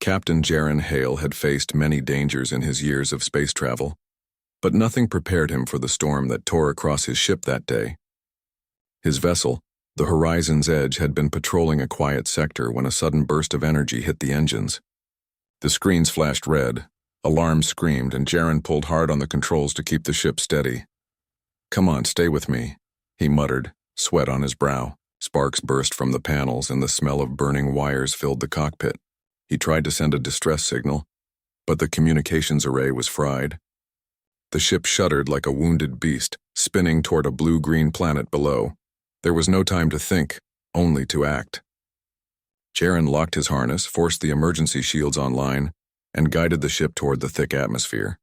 Captain Jaren Hale had faced many dangers in his years of space travel, but nothing prepared him for the storm that tore across his ship that day. His vessel, the Horizon's Edge, had been patrolling a quiet sector when a sudden burst of energy hit the engines. The screens flashed red, alarms screamed, and Jaren pulled hard on the controls to keep the ship steady. "Come on, stay with me," he muttered, sweat on his brow. Sparks burst from the panels and the smell of burning wires filled the cockpit. He tried to send a distress signal, but the communications array was fried. The ship shuddered like a wounded beast, spinning toward a blue-green planet below. There was no time to think, only to act. Jaren locked his harness, forced the emergency shields online, and guided the ship toward the thick atmosphere.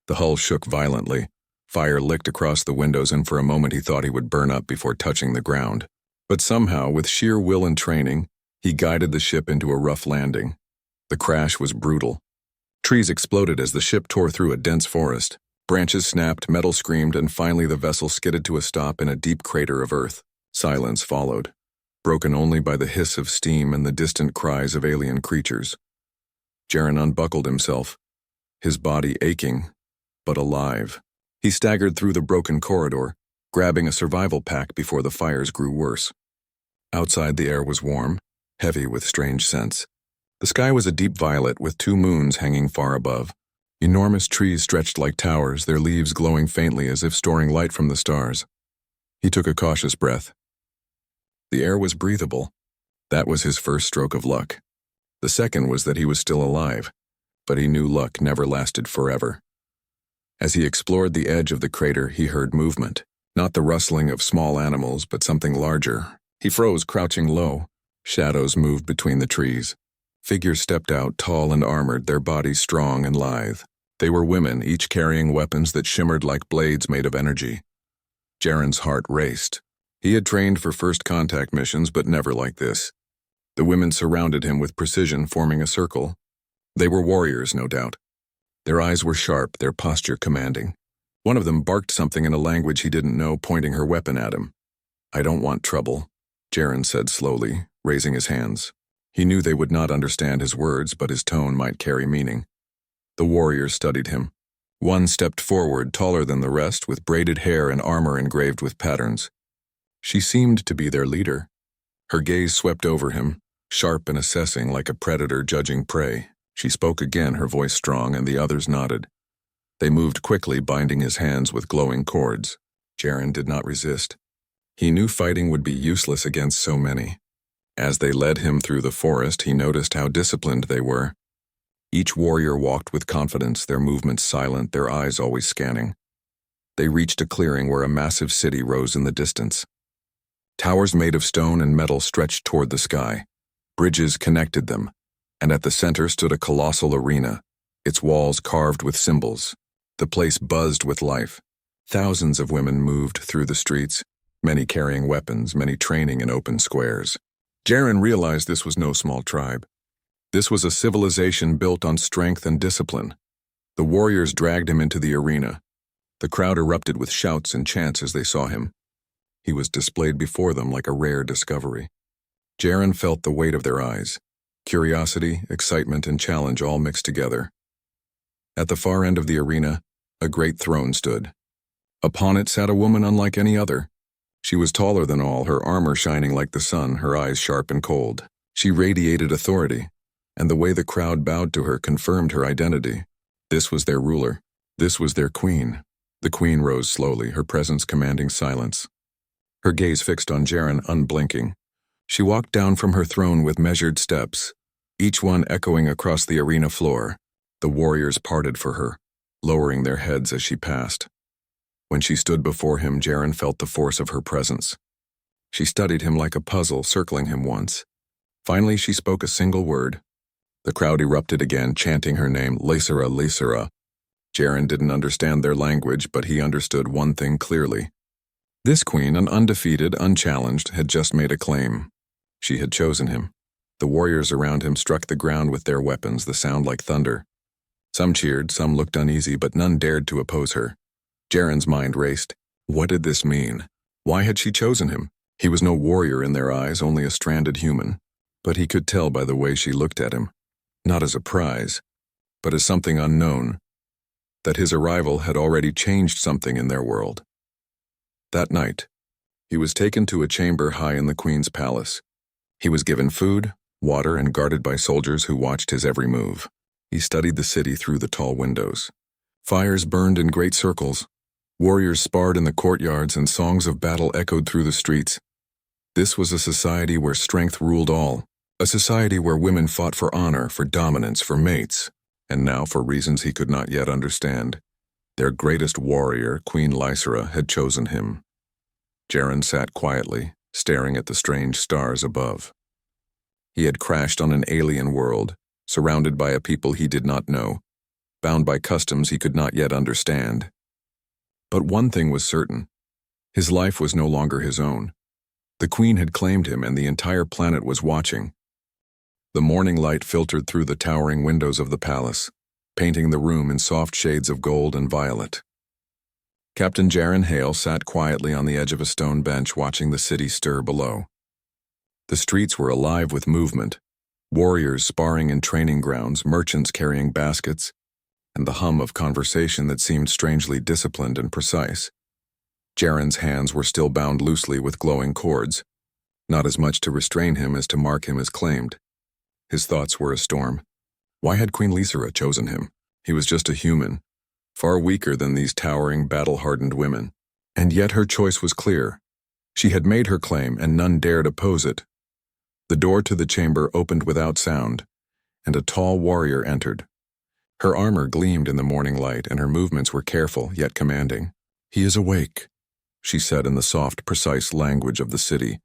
The hull shook violently. Fire licked across the windows, and for a moment he thought he would burn up before touching the ground. But somehow, with sheer will and training, he guided the ship into a rough landing. The crash was brutal. Trees exploded as the ship tore through a dense forest. Branches snapped, metal screamed, and finally the vessel skidded to a stop in a deep crater of earth. Silence followed, broken only by the hiss of steam and the distant cries of alien creatures. Jaren unbuckled himself, his body aching, but alive. He staggered through the broken corridor, grabbing a survival pack before the fires grew worse. Outside, the air was warm, heavy with strange scents. The sky was a deep violet with 2 moons hanging far above. Enormous trees stretched like towers, their leaves glowing faintly as if storing light from the stars. He took a cautious breath. The air was breathable. That was his first stroke of luck. The second was that he was still alive, but he knew luck never lasted forever. As he explored the edge of the crater, he heard movement, not the rustling of small animals, but something larger. He froze, crouching low. Shadows moved between the trees. Figures stepped out, tall and armored, their bodies strong and lithe. They were women, each carrying weapons that shimmered like blades made of energy. Jaren's heart raced. He had trained for first contact missions, but never like this. The women surrounded him with precision, forming a circle. They were warriors, no doubt. Their eyes were sharp, their posture commanding. One of them barked something in a language he didn't know, pointing her weapon at him. "I don't want trouble," Jaren said slowly, raising his hands. He knew they would not understand his words, but his tone might carry meaning. The warriors studied him. One stepped forward, taller than the rest, with braided hair and armor engraved with patterns. She seemed to be their leader. Her gaze swept over him, sharp and assessing like a predator judging prey. She spoke again, her voice strong, and the others nodded. They moved quickly, binding his hands with glowing cords. Jaren did not resist. He knew fighting would be useless against so many. As they led him through the forest, he noticed how disciplined they were. Each warrior walked with confidence, their movements silent, their eyes always scanning. They reached a clearing where a massive city rose in the distance. Towers made of stone and metal stretched toward the sky. Bridges connected them, and at the center stood a colossal arena, its walls carved with symbols. The place buzzed with life. Thousands of women moved through the streets, many carrying weapons, many training in open squares. Jaren realized this was no small tribe. This was a civilization built on strength and discipline. The warriors dragged him into the arena. The crowd erupted with shouts and chants as they saw him. He was displayed before them like a rare discovery. Jaren felt the weight of their eyes. Curiosity, excitement, and challenge all mixed together. At the far end of the arena, a great throne stood. Upon it sat a woman unlike any other. She was taller than all, her armor shining like the sun, her eyes sharp and cold. She radiated authority, and the way the crowd bowed to her confirmed her identity. This was their ruler. This was their queen. The queen rose slowly, her presence commanding silence. Her gaze fixed on Jaren, unblinking. She walked down from her throne with measured steps, each one echoing across the arena floor. The warriors parted for her, lowering their heads as she passed. When she stood before him, Jaren felt the force of her presence. She studied him like a puzzle, circling him once. Finally, she spoke a single word. The crowd erupted again, chanting her name, Lysera, Lysera. Jaren didn't understand their language, but he understood one thing clearly. This queen, an undefeated, unchallenged, had just made a claim. She had chosen him. The warriors around him struck the ground with their weapons, the sound like thunder. Some cheered, some looked uneasy, but none dared to oppose her. Jaren's mind raced. What did this mean? Why had she chosen him? He was no warrior in their eyes, only a stranded human. But he could tell by the way she looked at him. not as a prize, but as something unknown, that his arrival had already changed something in their world. That night, he was taken to a chamber high in the queen's palace. He was given food, water, and guarded by soldiers who watched his every move. He studied the city through the tall windows. Fires burned in great circles. Warriors sparred in the courtyards, and songs of battle echoed through the streets. This was a society where strength ruled all, a society where women fought for honor, for dominance, for mates, and now, for reasons he could not yet understand, their greatest warrior, Queen Lysera, had chosen him. Jaren sat quietly, staring at the strange stars above. He had crashed on an alien world, surrounded by a people he did not know, bound by customs he could not yet understand. But one thing was certain: his life was no longer his own. The queen had claimed him, and the entire planet was watching. The morning light filtered through the towering windows of the palace, painting the room in soft shades of gold and violet. Captain Jaren Hale sat quietly on the edge of a stone bench, watching the city stir below. The streets were alive with movement, warriors sparring in training grounds, merchants carrying baskets, and the hum of conversation that seemed strangely disciplined and precise. Jaren's hands were still bound loosely with glowing cords, not as much to restrain him as to mark him as claimed. His thoughts were a storm. Why had Queen Lysera chosen him? He was just a human, far weaker than these towering, battle-hardened women. And yet her choice was clear. She had made her claim, and none dared oppose it. The door to the chamber opened without sound, and a tall warrior entered. Her armor gleamed in the morning light, and her movements were careful yet commanding. "He is awake," she said in the soft, precise language of the city.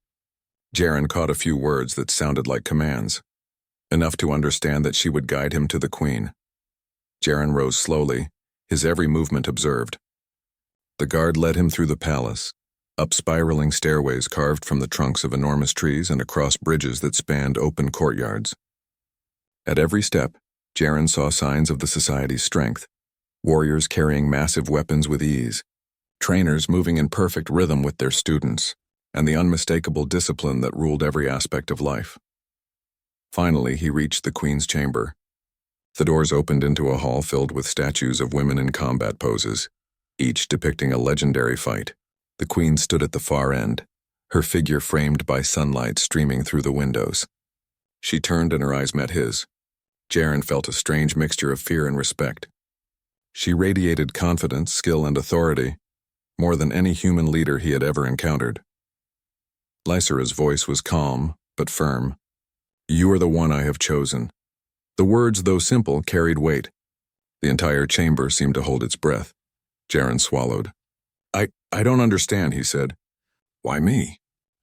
Jaren caught a few words that sounded like commands, enough to understand that she would guide him to the queen. Jaren rose slowly, his every movement observed. The guard led him through the palace, up spiraling stairways carved from the trunks of enormous trees and across bridges that spanned open courtyards. At every step, Jaren saw signs of the society's strength: warriors carrying massive weapons with ease, trainers moving in perfect rhythm with their students, and the unmistakable discipline that ruled every aspect of life. Finally, he reached the queen's chamber. The doors opened into a hall filled with statues of women in combat poses, each depicting a legendary fight. The queen stood at the far end, her figure framed by sunlight streaming through the windows. She turned and her eyes met his. Jaren felt a strange mixture of fear and respect. She radiated confidence, skill, and authority, more than any human leader he had ever encountered. Lysera's voice was calm, but firm. "You are the one I have chosen." The words, though simple, carried weight. The entire chamber seemed to hold its breath. Jaren swallowed. I don't understand," he said. "Why me?"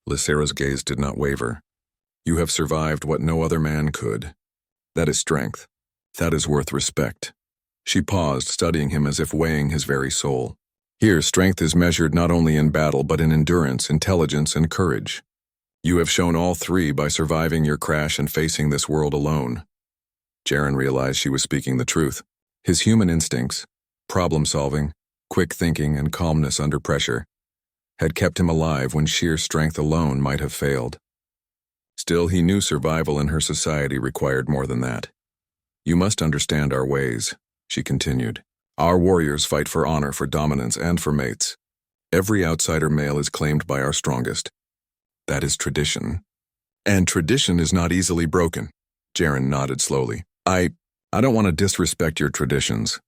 Lysera's gaze did not waver. "You have survived what no other man could. That is strength. That is worth respect." She paused, studying him as if weighing his very soul. "Here, strength is measured not only in battle but in endurance, intelligence, and courage. You have shown all three by surviving your crash and facing this world alone." Jaren realized she was speaking the truth. His human instincts, problem-solving, quick thinking, and calmness under pressure, had kept him alive when sheer strength alone might have failed. Still, he knew survival in her society required more than that. "You must understand our ways," she continued. "Our warriors fight for honor, for dominance, and for mates. Every outsider male is claimed by our strongest. That is tradition. And tradition is not easily broken." Jaren nodded slowly. I don't want to disrespect your traditions."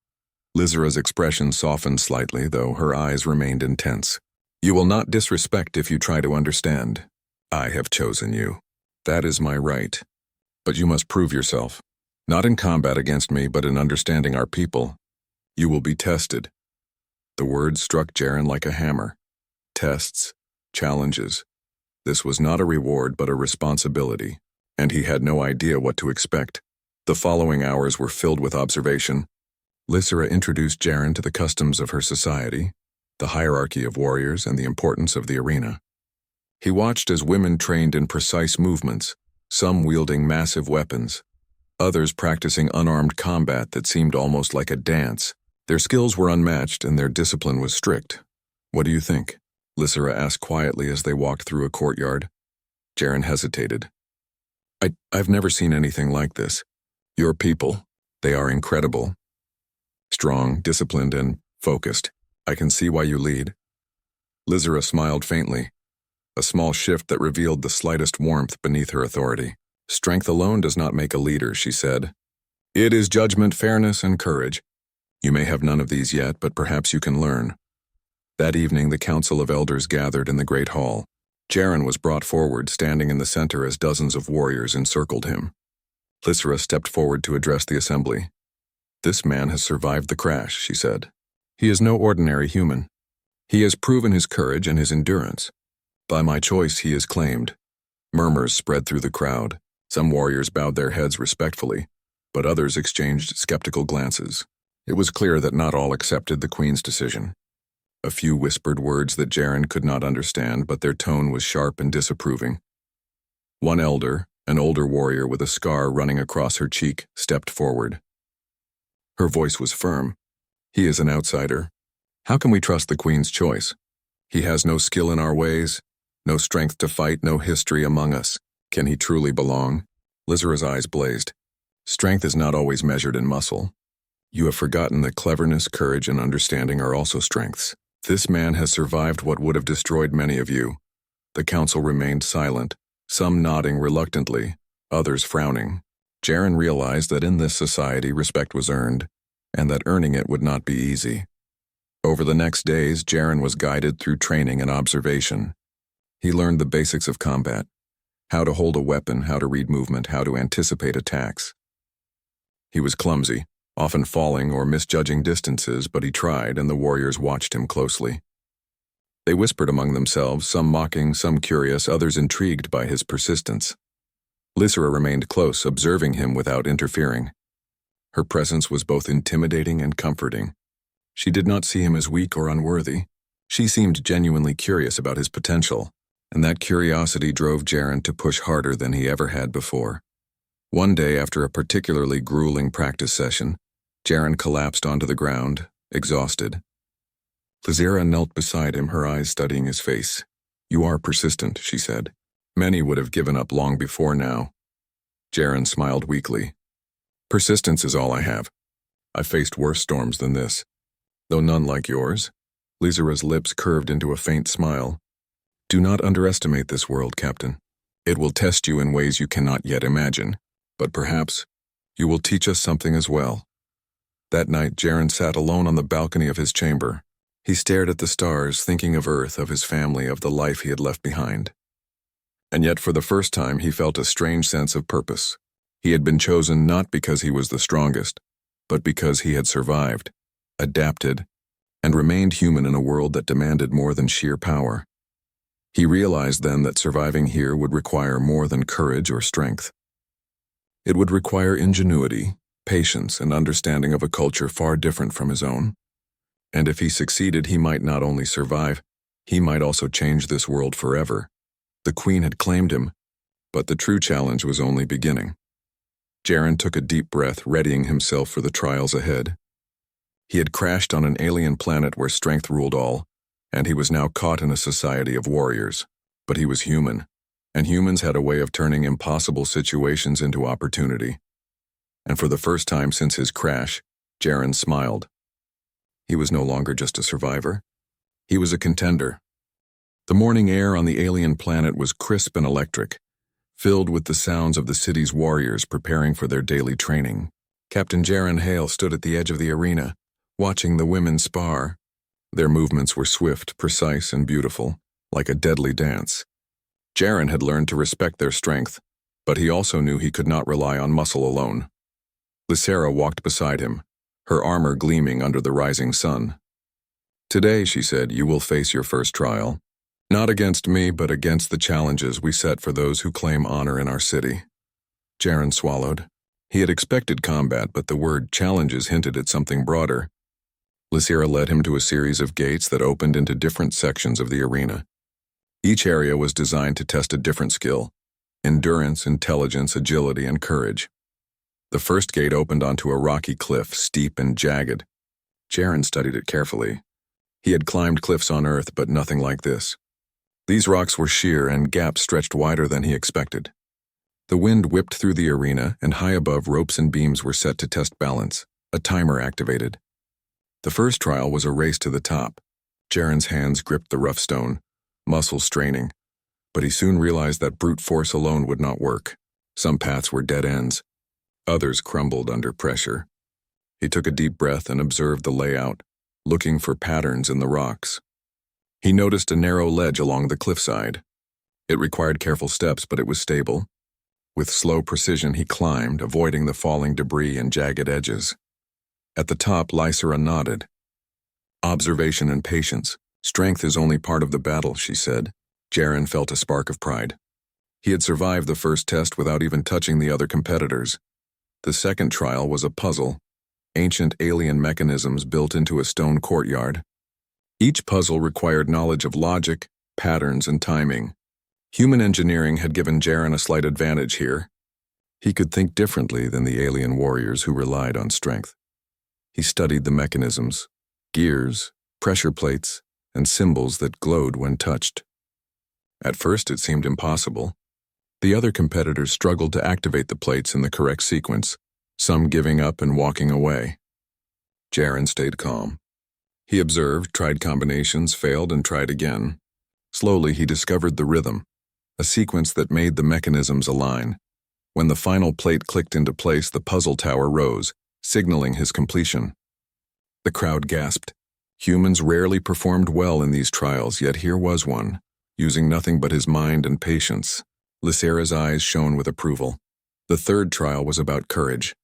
Lysera's expression softened slightly, though her eyes remained intense. "You will not disrespect if you try to understand. I have chosen you. That is my right. But you must prove yourself. Not in combat against me, but in understanding our people. You will be tested." The words struck Jaren like a hammer. Tests, challenges. This was not a reward, but a responsibility, and he had no idea what to expect. The following hours were filled with observation. Lysera introduced Jaren to the customs of her society, the hierarchy of warriors, and the importance of the arena. He watched as women trained in precise movements, some wielding massive weapons, others practicing unarmed combat that seemed almost like a dance. Their skills were unmatched and their discipline was strict. "What do you think?" Lysera asked quietly as they walked through a courtyard. Jaren hesitated. I've never seen anything like this. Your people, they are incredible. Strong, disciplined, and focused. I can see why you lead. Lizera smiled faintly, a small shift that revealed the slightest warmth beneath her authority. Strength alone does not make a leader, she said. It is judgment, fairness, and courage. You may have none of these yet, but perhaps you can learn. That evening, the council of elders gathered in the great hall. Jaren was brought forward, standing in the center as dozens of warriors encircled him. Lysera stepped forward to address the assembly. This man has survived the crash, she said. He is no ordinary human. He has proven his courage and his endurance. By my choice, he is claimed. Murmurs spread through the crowd. Some warriors bowed their heads respectfully, but others exchanged skeptical glances. It was clear that not all accepted the queen's decision. A few whispered words that Jaren could not understand, but their tone was sharp and disapproving. One elder, an older warrior with a scar running across her cheek, stepped forward. Her voice was firm. He is an outsider. How can we trust the queen's choice? He has no skill in our ways, no strength to fight, no history among us. Can he truly belong? Lizera's eyes blazed. Strength is not always measured in muscle. You have forgotten that cleverness, courage, and understanding are also strengths. This man has survived what would have destroyed many of you. The council remained silent, some nodding reluctantly, others frowning. Jaren realized that in this society respect was earned, and that earning it would not be easy. Over the next days, Jaren was guided through training and observation. He learned the basics of combat, how to hold a weapon, how to read movement, how to anticipate attacks. He was clumsy, often falling or misjudging distances, but he tried, and the warriors watched him closely. They whispered among themselves, some mocking, some curious, others intrigued by his persistence. Lysera remained close, observing him without interfering. Her presence was both intimidating and comforting. She did not see him as weak or unworthy. She seemed genuinely curious about his potential, and that curiosity drove Jaren to push harder than he ever had before. One day, after a particularly grueling practice session, Jaren collapsed onto the ground, exhausted. Lysera knelt beside him, her eyes studying his face. You are persistent, she said. Many would have given up long before now. Jaren smiled weakly. Persistence is all I have. I've faced worse storms than this, though none like yours. Lysera's lips curved into a faint smile. Do not underestimate this world, Captain. It will test you in ways you cannot yet imagine, but perhaps you will teach us something as well. That night, Jaren sat alone on the balcony of his chamber. He stared at the stars, thinking of Earth, of his family, of the life he had left behind. And yet, for the first time, he felt a strange sense of purpose. He had been chosen not because he was the strongest, but because he had survived, adapted, and remained human in a world that demanded more than sheer power. He realized then that surviving here would require more than courage or strength. It would require ingenuity, patience, and understanding of a culture far different from his own. And if he succeeded, he might not only survive, he might also change this world forever. The Queen had claimed him, but the true challenge was only beginning. Jaren took a deep breath, readying himself for the trials ahead. He had crashed on an alien planet where strength ruled all, and he was now caught in a society of warriors. But he was human, and humans had a way of turning impossible situations into opportunity. And for the first time since his crash, Jaren smiled. He was no longer just a survivor. He was a contender. The morning air on the alien planet was crisp and electric, filled with the sounds of the city's warriors preparing for their daily training. Captain Jaren Hale stood at the edge of the arena, watching the women spar. Their movements were swift, precise, and beautiful, like a deadly dance. Jaren had learned to respect their strength, but he also knew he could not rely on muscle alone. Lysera walked beside him, her armor gleaming under the rising sun. Today, she said, you will face your first trial. Not against me, but against the challenges we set for those who claim honor in our city. Jaren swallowed. He had expected combat, but the word challenges hinted at something broader. Lysera led him to a series of gates that opened into different sections of the arena. Each area was designed to test a different skill: endurance, intelligence, agility, and courage. The first gate opened onto a rocky cliff, steep and jagged. Jaren studied it carefully. He had climbed cliffs on Earth, but nothing like this. These rocks were sheer, and gaps stretched wider than he expected. The wind whipped through the arena, and high above, ropes and beams were set to test balance. A timer activated. The first trial was a race to the top. Jaren's hands gripped the rough stone, muscles straining. But he soon realized that brute force alone would not work. Some paths were dead ends. Others crumbled under pressure. He took a deep breath and observed the layout, looking for patterns in the rocks. He noticed a narrow ledge along the cliffside. It required careful steps, but it was stable. With slow precision, he climbed, avoiding the falling debris and jagged edges. At the top, Lysera nodded. Observation and patience. Strength is only part of the battle, she said. Jaren felt a spark of pride. He had survived the first test without even touching the other competitors. The second trial was a puzzle. Ancient alien mechanisms built into a stone courtyard. Each puzzle required knowledge of logic, patterns, and timing. Human engineering had given Jaren a slight advantage here. He could think differently than the alien warriors who relied on strength. He studied the mechanisms, gears, pressure plates, and symbols that glowed when touched. At first it seemed impossible. The other competitors struggled to activate the plates in the correct sequence, some giving up and walking away. Jaren stayed calm. He observed, tried combinations, failed, and tried again. Slowly he discovered the rhythm, a sequence that made the mechanisms align. When the final plate clicked into place, the puzzle tower rose, signaling his completion. The crowd gasped. Humans rarely performed well in these trials, yet here was one, using nothing but his mind and patience. Lysera's eyes shone with approval. The third trial was about courage.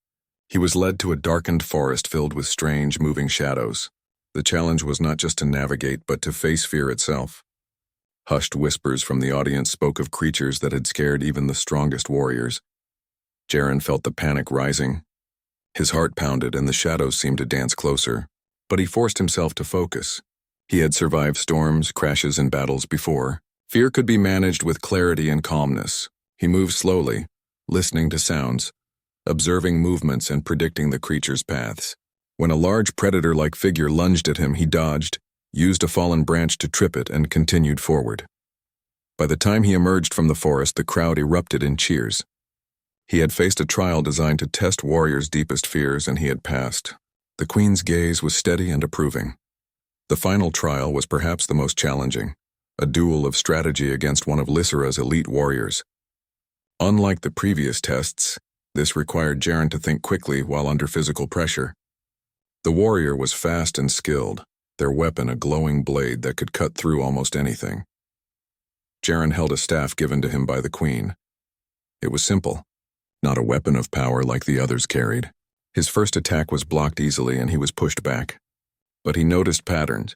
He was led to a darkened forest filled with strange, moving shadows. The challenge was not just to navigate, but to face fear itself. Hushed whispers from the audience spoke of creatures that had scared even the strongest warriors. Jaren felt the panic rising. His heart pounded and the shadows seemed to dance closer, but he forced himself to focus. He had survived storms, crashes, and battles before. Fear could be managed with clarity and calmness. He moved slowly, listening to sounds, observing movements and predicting the creature's paths. When a large predator-like figure lunged at him, he dodged, used a fallen branch to trip it, and continued forward. By the time he emerged from the forest, the crowd erupted in cheers. He had faced a trial designed to test warriors' deepest fears, and he had passed. The queen's gaze was steady and approving. The final trial was perhaps the most challenging, a duel of strategy against one of Lysera's elite warriors. Unlike the previous tests, this required Jaren to think quickly while under physical pressure. The warrior was fast and skilled, their weapon a glowing blade that could cut through almost anything. Jaren held a staff given to him by the queen. It was simple, not a weapon of power like the others carried. His first attack was blocked easily and he was pushed back. But he noticed patterns.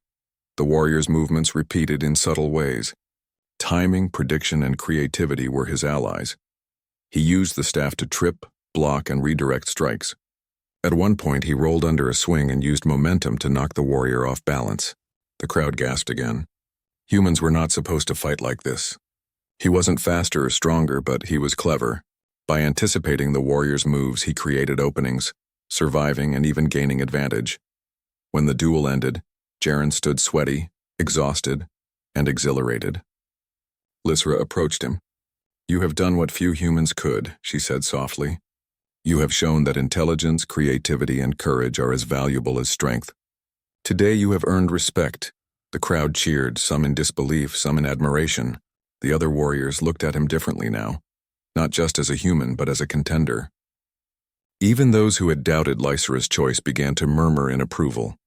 The warrior's movements repeated in subtle ways. Timing, prediction, and creativity were his allies. He used the staff to trip, block, and redirect strikes. At one point, he rolled under a swing and used momentum to knock the warrior off balance. The crowd gasped again. Humans were not supposed to fight like this. He wasn't faster or stronger, but he was clever. By anticipating the warrior's moves, he created openings, surviving and even gaining advantage. When the duel ended, Jaren stood sweaty, exhausted, and exhilarated. Lysera approached him. "You have done what few humans could," she said softly. "You have shown that intelligence, creativity, and courage are as valuable as strength. Today you have earned respect." The crowd cheered, some in disbelief, some in admiration. The other warriors looked at him differently now, not just as a human, but as a contender. Even those who had doubted Lysera's choice began to murmur in approval.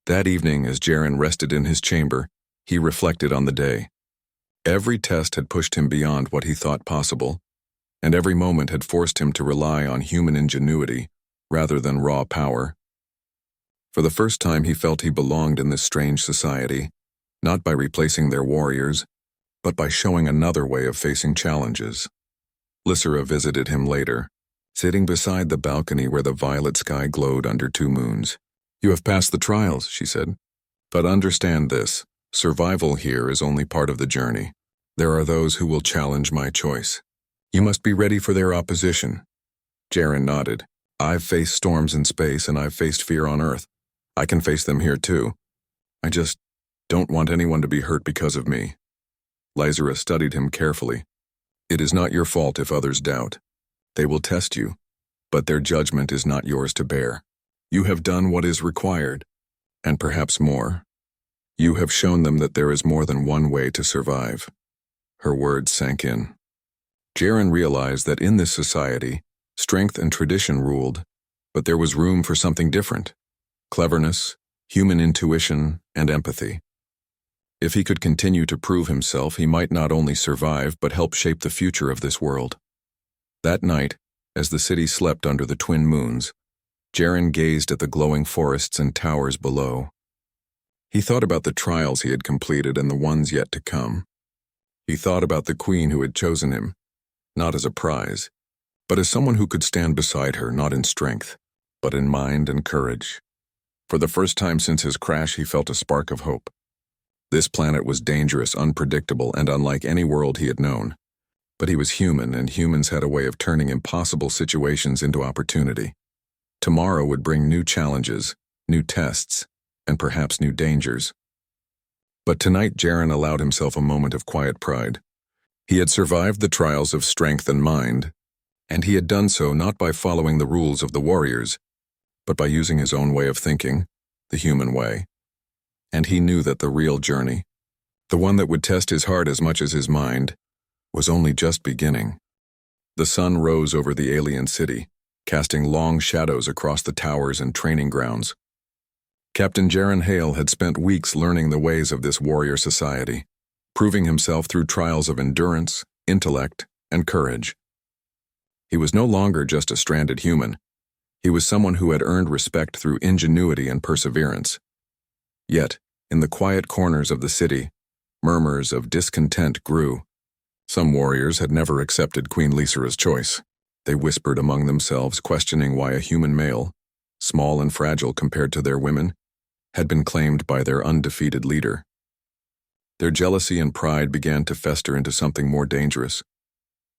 That evening, as Jaren rested in his chamber, he reflected on the day. Every test had pushed him beyond what he thought possible, and every moment had forced him to rely on human ingenuity rather than raw power. For the first time, he felt he belonged in this strange society, not by replacing their warriors, but by showing another way of facing challenges. Lysera visited him later, sitting beside the balcony where the violet sky glowed under two moons. "You have passed the trials," she said. "But understand this, survival here is only part of the journey. There are those who will challenge my choice. You must be ready for their opposition." Jaren nodded. "I've faced storms in space and I've faced fear on Earth. I can face them here too. I just don't want anyone to be hurt because of me." Lysera studied him carefully. "It is not your fault if others doubt. They will test you, but their judgment is not yours to bear. You have done what is required, and perhaps more. You have shown them that there is more than one way to survive. Her words sank in. Jaren realized that in this society, strength and tradition ruled, but there was room for something different: cleverness, human intuition, and empathy. If he could continue to prove himself, he might not only survive but help shape the future of this world. That night, as the city slept under the twin moons, Jaren gazed at the glowing forests and towers below. He thought about the trials he had completed and the ones yet to come. He thought about the queen who had chosen him, not as a prize, but as someone who could stand beside her, not in strength, but in mind and courage. For the first time since his crash, he felt a spark of hope. This planet was dangerous, unpredictable, and unlike any world he had known. But he was human, and humans had a way of turning impossible situations into opportunity. Tomorrow would bring new challenges, new tests, and perhaps new dangers. But tonight Jaren allowed himself a moment of quiet pride. He had survived the trials of strength and mind, and he had done so not by following the rules of the warriors, but by using his own way of thinking, the human way. And he knew that the real journey, the one that would test his heart as much as his mind, was only just beginning. The sun rose over the alien city, casting long shadows across the towers and training grounds. Captain Jaren Hale had spent weeks learning the ways of this warrior society, proving himself through trials of endurance, intellect, and courage. He was no longer just a stranded human. He was someone who had earned respect through ingenuity and perseverance. Yet, in the quiet corners of the city, murmurs of discontent grew. Some warriors had never accepted Queen Lysera's choice. They whispered among themselves, questioning why a human male, small and fragile compared to their women, had been claimed by their undefeated leader. Their jealousy and pride began to fester into something more dangerous.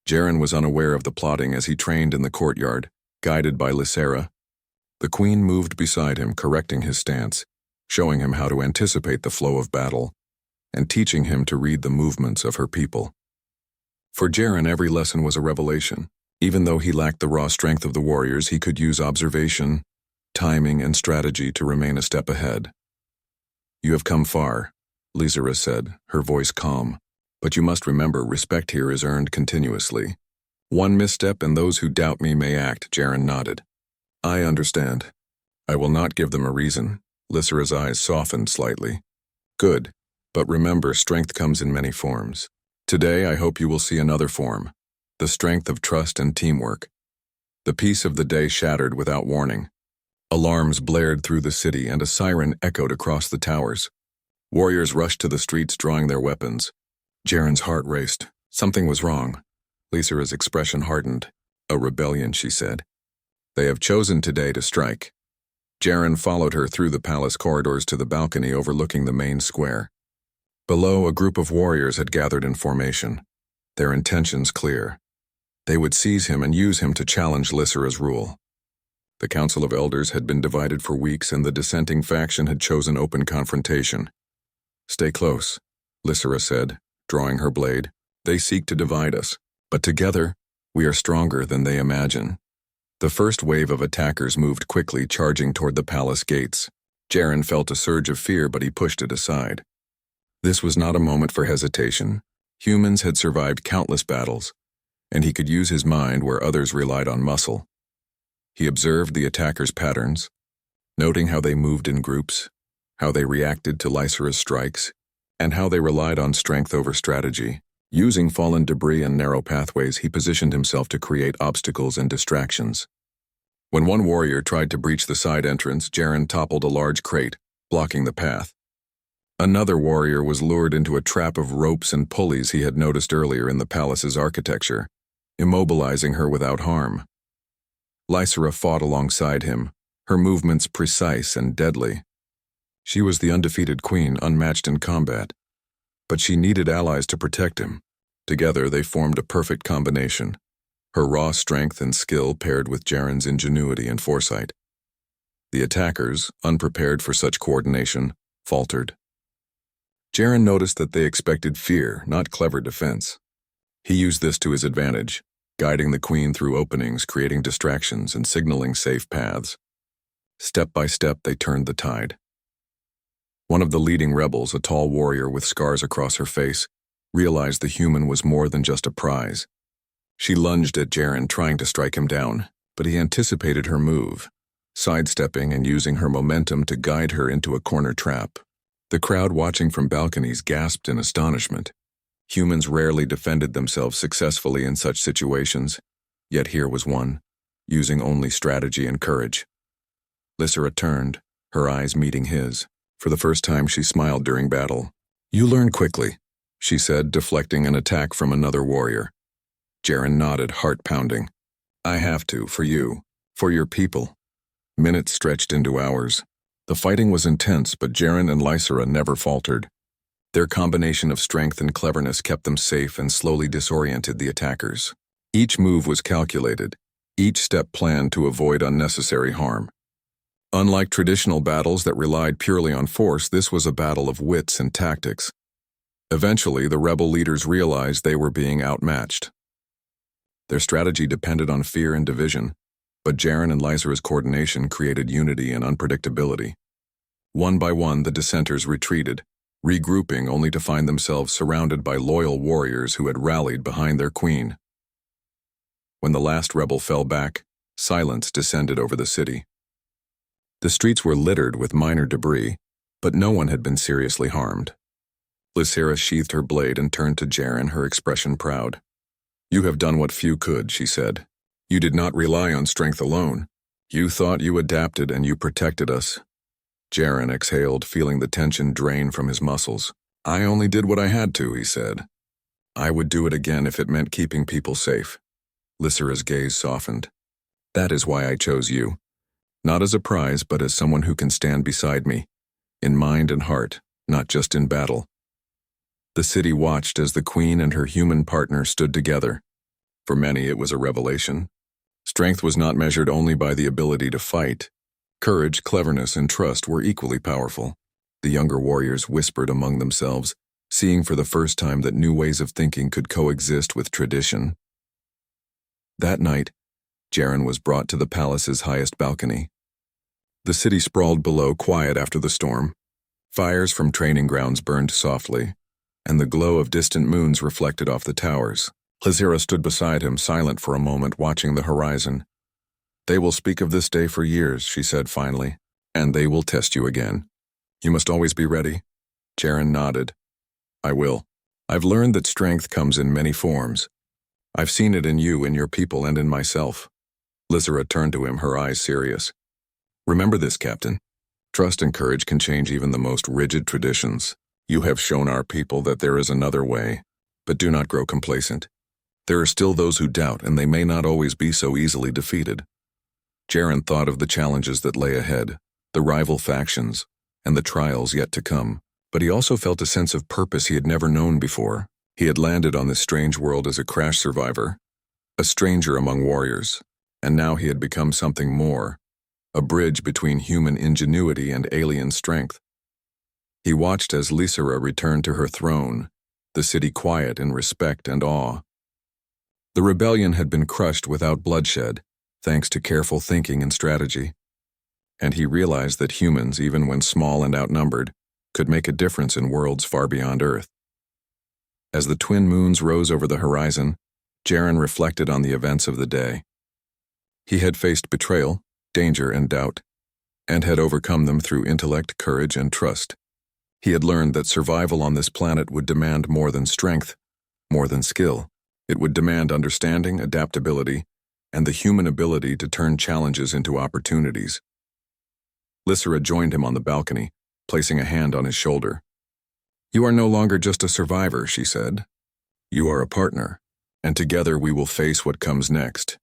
Jaren was unaware of the plotting as he trained in the courtyard, guided by Lysera. The queen moved beside him, correcting his stance, showing him how to anticipate the flow of battle, and teaching him to read the movements of her people. For Jaren, every lesson was a revelation. Even though he lacked the raw strength of the warriors, he could use observation, timing, and strategy to remain a step ahead. "You have come far," Lysera said, her voice calm. "But you must remember, respect here is earned continuously. One misstep and those who doubt me may act." Jaren nodded. "I understand. I will not give them a reason." Lysera's eyes softened slightly. "Good, but remember, strength comes in many forms. Today I hope you will see another form, the strength of trust and teamwork." The peace of the day shattered without warning. Alarms blared through the city and a siren echoed across the towers. Warriors rushed to the streets drawing their weapons. Jaren's heart raced. Something was wrong. Lysera's expression hardened. "A rebellion," she said. "They have chosen today to strike." Jaren followed her through the palace corridors to the balcony overlooking the main square. Below, a group of warriors had gathered in formation, their intentions clear. They would seize him and use him to challenge Lysera's rule. The Council of Elders had been divided for weeks, and the dissenting faction had chosen open confrontation. "Stay close," Lysera said, drawing her blade. "They seek to divide us, but together, we are stronger than they imagine." The first wave of attackers moved quickly, charging toward the palace gates. Jaren felt a surge of fear, but he pushed it aside. This was not a moment for hesitation. Humans had survived countless battles, and he could use his mind where others relied on muscle. He observed the attackers' patterns, noting how they moved in groups, how they reacted to Lysera's strikes, and how they relied on strength over strategy. Using fallen debris and narrow pathways, he positioned himself to create obstacles and distractions. When one warrior tried to breach the side entrance, Jaren toppled a large crate, blocking the path. Another warrior was lured into a trap of ropes and pulleys he had noticed earlier in the palace's architecture, immobilizing her without harm. Lysera fought alongside him, her movements precise and deadly. She was the undefeated queen, unmatched in combat, but she needed allies to protect him. Together they formed a perfect combination, her raw strength and skill paired with Jaren's ingenuity and foresight. The attackers, unprepared for such coordination, faltered. Jaren noticed that they expected fear, not clever defense. He used this to his advantage, guiding the queen through openings, creating distractions, and signaling safe paths. Step by step, they turned the tide. One of the leading rebels, a tall warrior with scars across her face, realized the human was more than just a prize. She lunged at Jaren, trying to strike him down, but he anticipated her move, sidestepping and using her momentum to guide her into a corner trap. The crowd watching from balconies gasped in astonishment. Humans rarely defended themselves successfully in such situations, yet here was one, using only strategy and courage. Lysera turned, her eyes meeting his. For the first time, she smiled during battle. "You learn quickly," she said, deflecting an attack from another warrior. Jaren nodded, heart pounding. "I have to, for you, for your people." Minutes stretched into hours. The fighting was intense, but Jaren and Lysera never faltered. Their combination of strength and cleverness kept them safe and slowly disoriented the attackers. Each move was calculated, each step planned to avoid unnecessary harm. Unlike traditional battles that relied purely on force, this was a battle of wits and tactics. Eventually, the rebel leaders realized they were being outmatched. Their strategy depended on fear and division, but Jaren and Lysera's coordination created unity and unpredictability. One by one, the dissenters retreated, regrouping only to find themselves surrounded by loyal warriors who had rallied behind their queen. When the last rebel fell back, silence descended over the city. The streets were littered with minor debris, but no one had been seriously harmed. Lysera sheathed her blade and turned to Jaren, her expression proud. "You have done what few could," she said. "You did not rely on strength alone. You thought you adapted and you protected us." Jaren exhaled, feeling the tension drain from his muscles. "I only did what I had to," he said. "I would do it again if it meant keeping people safe." Lysera's gaze softened. "That is why I chose you. Not as a prize, but as someone who can stand beside me, in mind and heart, not just in battle." The city watched as the queen and her human partner stood together. For many, it was a revelation. Strength was not measured only by the ability to fight. Courage, cleverness, and trust were equally powerful. The younger warriors whispered among themselves, seeing for the first time that new ways of thinking could coexist with tradition. That night, Jaren was brought to the palace's highest balcony. The city sprawled below, quiet after the storm. Fires from training grounds burned softly, and the glow of distant moons reflected off the towers. Lysera stood beside him, silent for a moment, watching the horizon. "They will speak of this day for years," she said finally, "and they will test you again. You must always be ready." Jaren nodded. "I will. I've learned that strength comes in many forms. I've seen it in you, in your people, and in myself." Lysera turned to him, her eyes serious. "Remember this, Captain. Trust and courage can change even the most rigid traditions. You have shown our people that there is another way, but do not grow complacent. There are still those who doubt, and they may not always be so easily defeated." Jaren thought of the challenges that lay ahead, the rival factions, and the trials yet to come, but he also felt a sense of purpose he had never known before. He had landed on this strange world as a crash survivor, a stranger among warriors, and now he had become something more, a bridge between human ingenuity and alien strength. He watched as Lysera returned to her throne, the city quiet in respect and awe. The rebellion had been crushed without bloodshed, thanks to careful thinking and strategy. And he realized that humans, even when small and outnumbered, could make a difference in worlds far beyond Earth. As the twin moons rose over the horizon, Jaren reflected on the events of the day. He had faced betrayal, danger, and doubt, and had overcome them through intellect, courage, and trust. He had learned that survival on this planet would demand more than strength, more than skill. It would demand understanding, adaptability, and the human ability to turn challenges into opportunities. Lysera joined him on the balcony, placing a hand on his shoulder. "You are no longer just a survivor," she said. "You are a partner, and together we will face what comes next."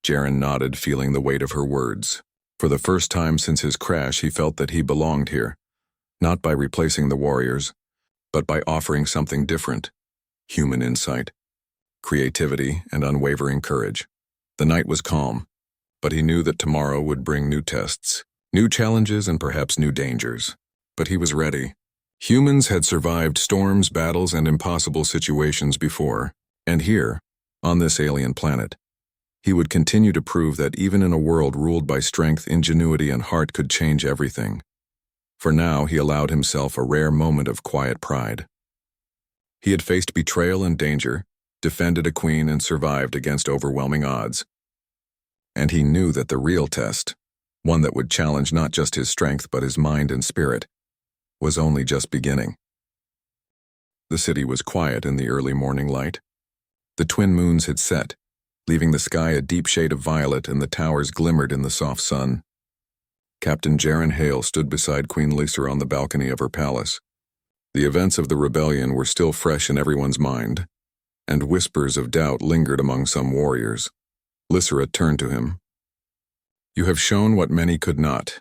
Jaren nodded, feeling the weight of her words. For the first time since his crash, he felt that he belonged here, not by replacing the warriors, but by offering something different: human insight, creativity, and unwavering courage. The night was calm, but he knew that tomorrow would bring new tests, new challenges, and perhaps new dangers. But he was ready. Humans had survived storms, battles, and impossible situations before, and here, on this alien planet, He would continue to prove that even in a world ruled by strength, ingenuity, and heart could change everything. For now, he allowed himself a rare moment of quiet pride. He had faced betrayal and danger, defended a queen, and survived against overwhelming odds. And he knew that the real test, one that would challenge not just his strength but his mind and spirit, was only just beginning. The city was quiet in the early morning light. The twin moons had set, leaving the sky a deep shade of violet, and the towers glimmered in the soft sun. Captain Jaren Hale stood beside Queen Lysra on the balcony of her palace. The events of the rebellion were still fresh in everyone's mind, and whispers of doubt lingered among some warriors. Lysra turned to him. "You have shown what many could not,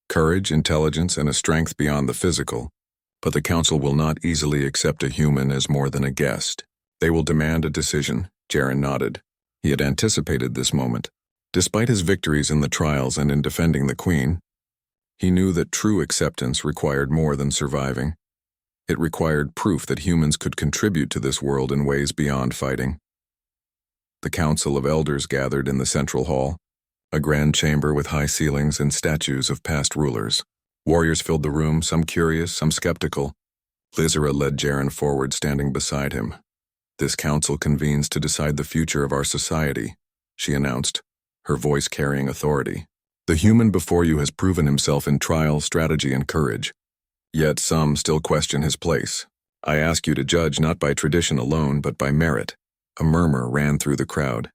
courage, intelligence, and a strength beyond the physical, but the Council will not easily accept a human as more than a guest. They will demand a decision." Jaren nodded. He had anticipated this moment. Despite his victories in the trials and in defending the Queen, he knew that true acceptance required more than surviving. It required proof that humans could contribute to this world in ways beyond fighting. The Council of Elders gathered in the central hall, a grand chamber with high ceilings and statues of past rulers. Warriors filled the room, some curious, some skeptical. Lysra led Jaren forward, standing beside him. "This council convenes to decide the future of our society," she announced, her voice carrying authority. "The human before you has proven himself in trial, strategy, and courage. Yet some still question his place. I ask you to judge not by tradition alone, but by merit." A murmur ran through the crowd.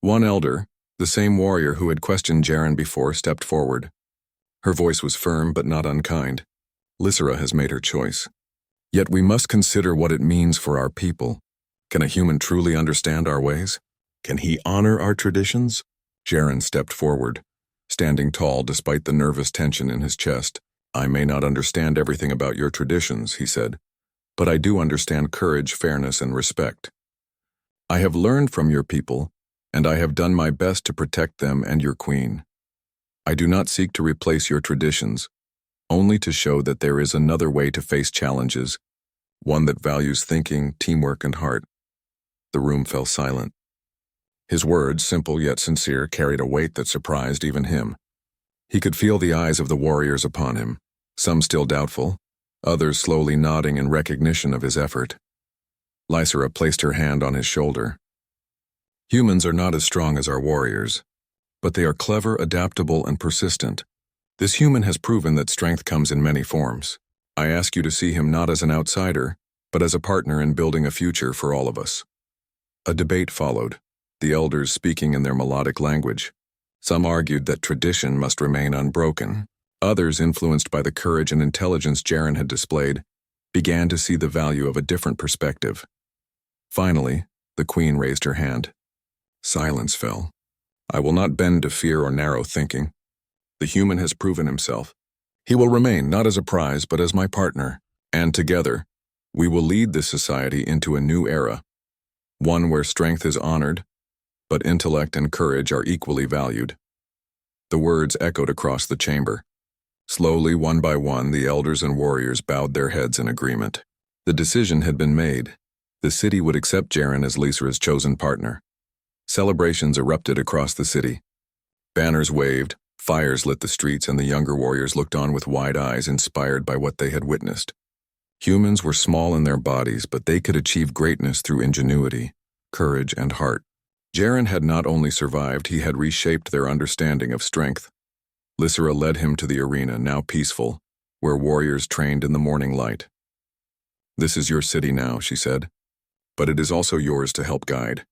One elder, the same warrior who had questioned Jaren before, stepped forward. Her voice was firm but not unkind. "Lysra has made her choice. Yet we must consider what it means for our people. Can a human truly understand our ways? Can he honor our traditions?" Jaren stepped forward, standing tall despite the nervous tension in his chest. "I may not understand everything about your traditions," he said, "but I do understand courage, fairness, and respect. I have learned from your people, and I have done my best to protect them and your queen. I do not seek to replace your traditions, only to show that there is another way to face challenges, one that values thinking, teamwork, and heart." The room fell silent. His words, simple yet sincere, carried a weight that surprised even him. He could feel the eyes of the warriors upon him, some still doubtful, others slowly nodding in recognition of his effort. Lysra placed her hand on his shoulder. "Humans are not as strong as our warriors, but they are clever, adaptable, and persistent. This human has proven that strength comes in many forms. I ask you to see him not as an outsider, but as a partner in building a future for all of us." A debate followed, the elders speaking in their melodic language. Some argued that tradition must remain unbroken. Others, influenced by the courage and intelligence Jaren had displayed, began to see the value of a different perspective. Finally, the queen raised her hand. Silence fell. "I will not bend to fear or narrow thinking. The human has proven himself. He will remain not as a prize but as my partner, and together, we will lead this society into a new era, one where strength is honored, but intellect and courage are equally valued." The words echoed across the chamber. Slowly, one by one, the elders and warriors bowed their heads in agreement. The decision had been made. The city would accept Jaren as Lysra's chosen partner. Celebrations erupted across the city. Banners waved, fires lit the streets, and the younger warriors looked on with wide eyes, inspired by what they had witnessed. Humans were small in their bodies, but they could achieve greatness through ingenuity, courage, and heart. Jaren had not only survived, he had reshaped their understanding of strength. Lysra led him to the arena, now peaceful, where warriors trained in the morning light. "This is your city now," she said, "but it is also yours to help guide.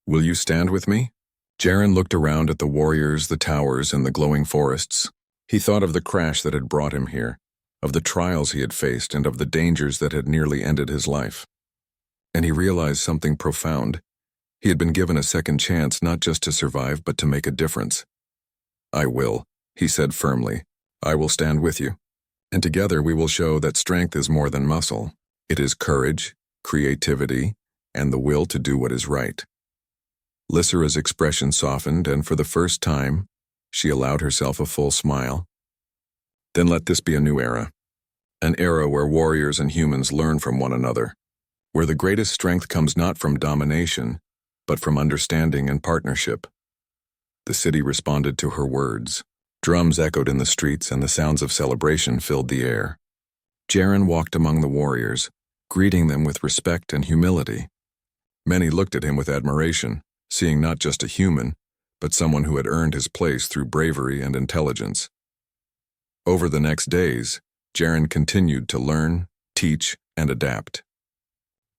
Will you stand with me?" Jaren looked around at the warriors, the towers, and the glowing forests. He thought of the crash that had brought him here, of the trials he had faced, and of the dangers that had nearly ended his life. And he realized something profound. He had been given a second chance not just to survive, but to make a difference. "I will," he said firmly. "I will stand with you. And together we will show that strength is more than muscle. It is courage, creativity, and the will to do what is right." Lysra's expression softened, and for the first time, she allowed herself a full smile. "Then let this be a new era. An era where warriors and humans learn from one another, where the greatest strength comes not from domination, but from understanding and partnership. The city responded to her words. Drums echoed in the streets and the sounds of celebration filled the air. Jaren walked among the warriors, greeting them with respect and humility. Many looked at him with admiration, seeing not just a human, but someone who had earned his place through bravery and intelligence. Over the next days, Jaren continued to learn, teach, and adapt.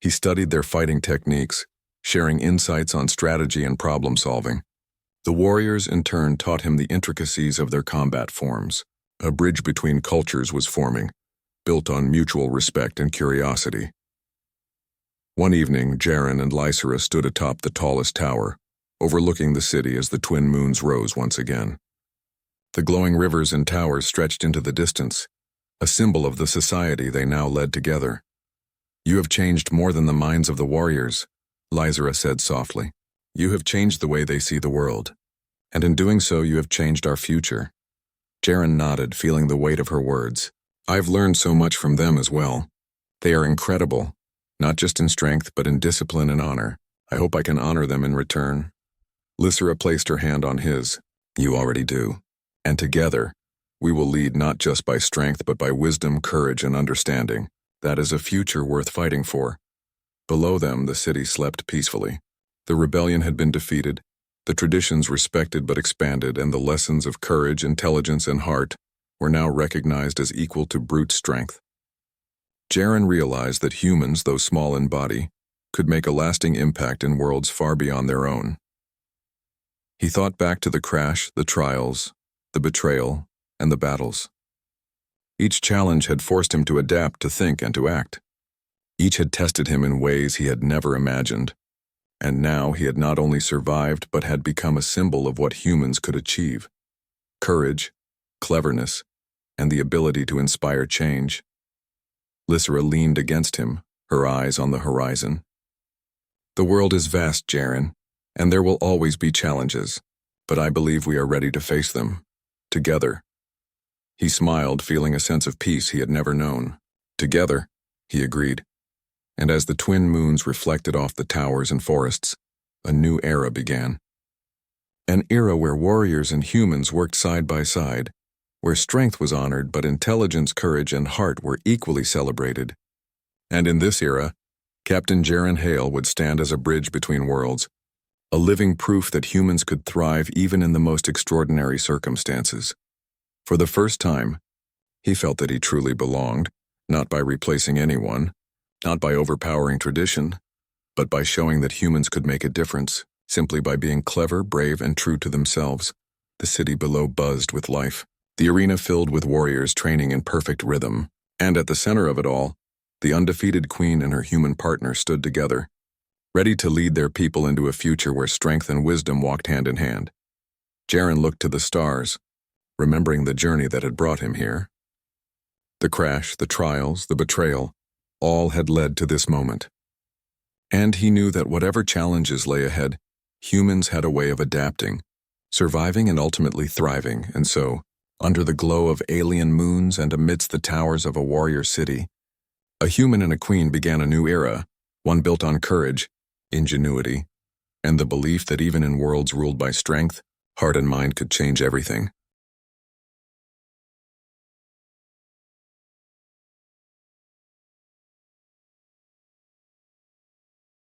He studied their fighting techniques, sharing insights on strategy and problem-solving. The warriors, in turn, taught him the intricacies of their combat forms. A bridge between cultures was forming, built on mutual respect and curiosity. One evening, Jaren and Lysera stood atop the tallest tower, overlooking the city as the twin moons rose once again. The glowing rivers and towers stretched into the distance, a symbol of the society they now led together. "You have changed more than the minds of the warriors," Lysera said softly. "You have changed the way they see the world. And in doing so, you have changed our future." Jaren nodded, feeling the weight of her words. "I've learned so much from them as well. They are incredible, not just in strength, but in discipline and honor. I hope I can honor them in return." Lysera placed her hand on his. "You already do. And together, we will lead not just by strength, but by wisdom, courage, and understanding. That is a future worth fighting for." Below them, the city slept peacefully. The rebellion had been defeated, the traditions respected but expanded, and the lessons of courage, intelligence, and heart were now recognized as equal to brute strength. Jaren realized that humans, though small in body, could make a lasting impact in worlds far beyond their own. He thought back to the crash, the trials, the betrayal, and the battles. Each challenge had forced him to adapt, to think, and to act. Each had tested him in ways he had never imagined. And now he had not only survived, but had become a symbol of what humans could achieve: courage, cleverness, and the ability to inspire change. Lysera leaned against him, her eyes on the horizon. "The world is vast, Jaren, and there will always be challenges, but I believe we are ready to face them, together." He smiled, feeling a sense of peace he had never known. "Together," he agreed. And as the twin moons reflected off the towers and forests, a new era began. An era where warriors and humans worked side by side, where strength was honored but intelligence, courage, and heart were equally celebrated. And in this era, Captain Jaren Hale would stand as a bridge between worlds, a living proof that humans could thrive even in the most extraordinary circumstances. For the first time, he felt that he truly belonged, not by replacing anyone, not by overpowering tradition, but by showing that humans could make a difference, simply by being clever, brave, and true to themselves. The city below buzzed with life, the arena filled with warriors training in perfect rhythm, and at the center of it all, the undefeated queen and her human partner stood together, ready to lead their people into a future where strength and wisdom walked hand in hand. Jaren looked to the stars, remembering the journey that had brought him here. The crash, the trials, the betrayal, all had led to this moment. And he knew that whatever challenges lay ahead, humans had a way of adapting, surviving, and ultimately thriving. And so, under the glow of alien moons and amidst the towers of a warrior city, a human and a queen began a new era, one built on courage, ingenuity, and the belief that even in worlds ruled by strength, heart and mind could change everything.